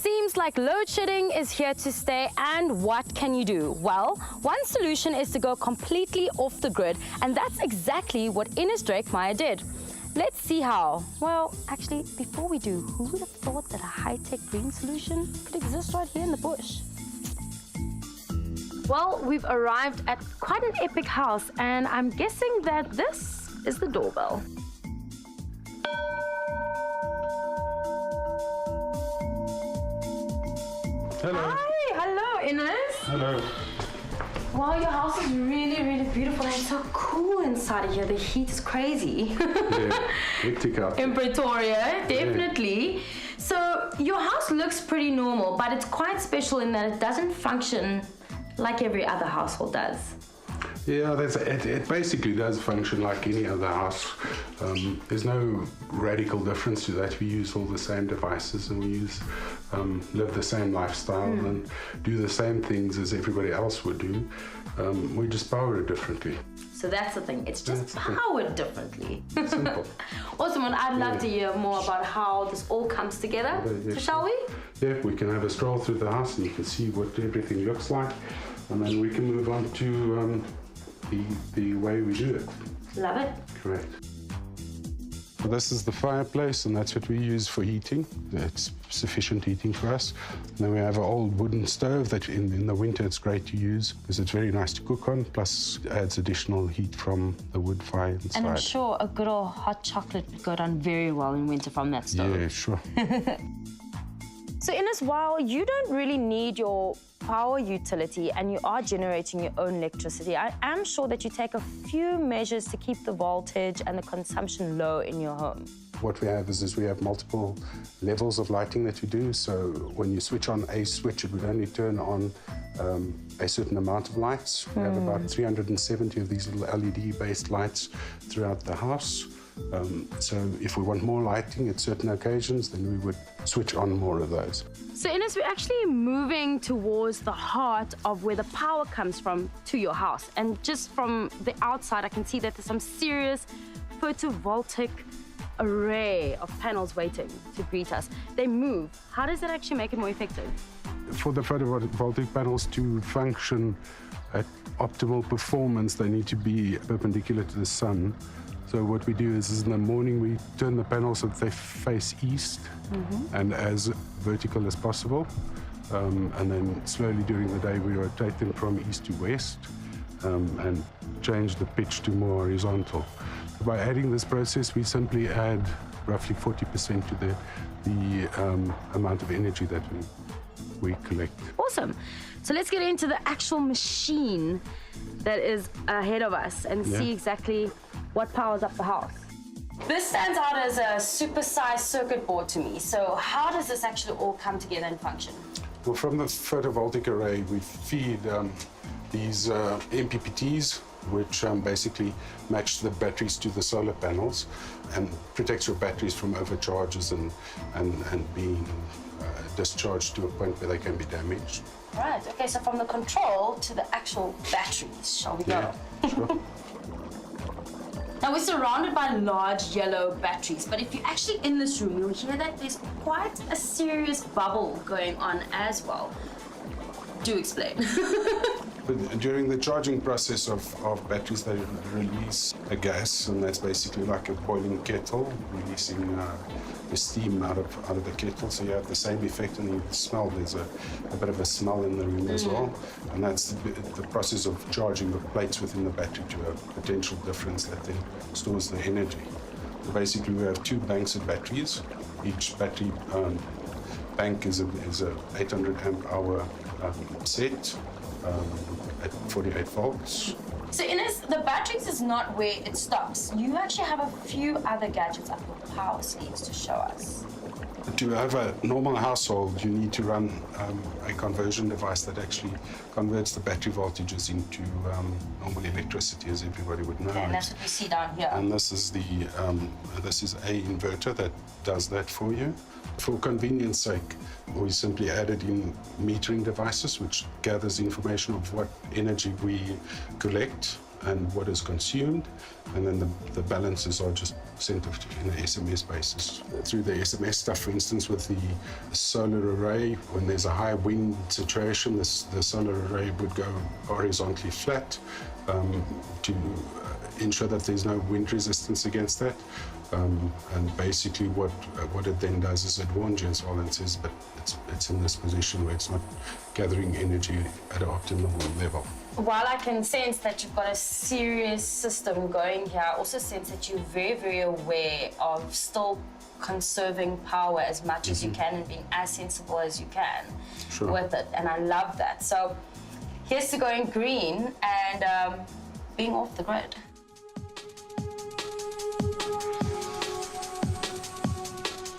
Seems like load shedding is here to stay, and what can you do? Well, one solution is to go completely off the grid, and that's exactly what Inus Dreckmeyr did. Let's see how. Well, actually, before we do, who would have thought that a high-tech green solution could exist right here in the bush? Well, we've arrived at quite an epic house, and I'm guessing that this is the doorbell. Hello. Hi, hello, Inus. Hello. Wow, your house is really, really beautiful and so cool inside of here. The heat is crazy. Yeah, hectic out. In Pretoria, definitely. Yeah. So your house looks pretty normal, but it's quite special in that it doesn't function like every other household does. Yeah, it basically does function like any other house. There's no radical difference to that. We use all the same devices, and we live the same lifestyle and do the same things as everybody else would do. We just power it differently. So that's the thing. It's just powered differently. Simple. Awesome, and I'd love to hear more about how this all comes together. So shall we? Yeah, we can have a stroll through the house and you can see what everything looks like, and then we can move on to the way we do it. Love it. Correct. So this is the fireplace, and that's what we use for heating. It's sufficient heating for us. And then we have an old wooden stove that in the winter it's great to use because it's very nice to cook on, plus adds additional heat from the wood fire inside. And I'm sure a good old hot chocolate would go down very well in winter from that stove. Yeah, sure. So Inus, while you don't really need your power utility and you are generating your own electricity, I am sure that you take a few measures to keep the voltage and the consumption low in your home. What we have is we have multiple levels of lighting that we do. So when you switch on a switch, it would only turn on a certain amount of lights. We have about 370 of these little LED-based lights throughout the house. So if we want more lighting at certain occasions, then we would switch on more of those. So Inus, we're actually moving towards the heart of where the power comes from to your house. And just from the outside, I can see that there's some serious photovoltaic array of panels waiting to greet us. They move. How does that actually make it more effective? For the photovoltaic panels to function at optimal performance, they need to be perpendicular to the sun. So what we do is in the morning we turn the panels so that they face east and as vertical as possible. And then slowly during the day we rotate them from east to west and change the pitch to more horizontal. So by adding this process, we simply add roughly 40% to the amount of energy that we collect. Awesome. So let's get into the actual machine that is ahead of us and see exactly what powers up the house. This stands out as a super-sized circuit board to me. So how does this actually all come together and function? Well, from the photovoltaic array, we feed these MPPTs, which basically match the batteries to the solar panels and protects your batteries from overcharges and being discharged to a point where they can be damaged. Right, okay, so from the control to the actual batteries, shall we go? Yeah, sure. Now, we're surrounded by large yellow batteries, but if you're actually in this room, you'll hear that there's quite a serious bubble going on as well. Do explain. But during the charging process of batteries, they release a gas, and that's basically like a boiling kettle, releasing the steam out of the kettle. So you have the same effect, and you smell. There's a bit of a smell in the room as well, and that's the process of charging the plates within the battery to a potential difference that then stores the energy. So basically, we have two banks of batteries. Each battery bank is a 800 amp hour set. At 48 volts. So Inus, the batteries is not where it stops. You actually have a few other gadgets up your power sleeves to show us. To have a normal household, you need to run a conversion device that actually converts the battery voltages into normal electricity, as everybody would know. Okay, and that's what we see down here. And this is a inverter that does that for you. For convenience sake, we simply added in metering devices, which gathers information of what energy we collect and what is consumed, and then the balances are just sent off in an SMS basis. Through the SMS stuff, for instance, with the solar array, when there's a high wind situation, the solar array would go horizontally flat to ensure that there's no wind resistance against that. And basically what it then does is it warns you as well and says, but it's in this position where it's not gathering energy at an optimal level. While I can sense that you've got a serious system going here, I also sense that you're very, very aware of still conserving power as much as you can and being as sensible as you can with it. And I love that. So here's to going green and being off the grid.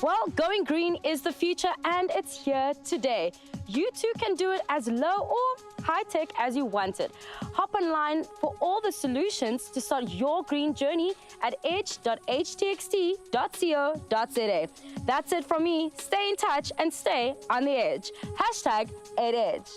Well, going green is the future and it's here today. You too can do it as low or high-tech as you want it. Hop online for all the solutions to start your green journey at edge.htxt.co.za. That's it from me. Stay in touch and stay on the edge. #8edge.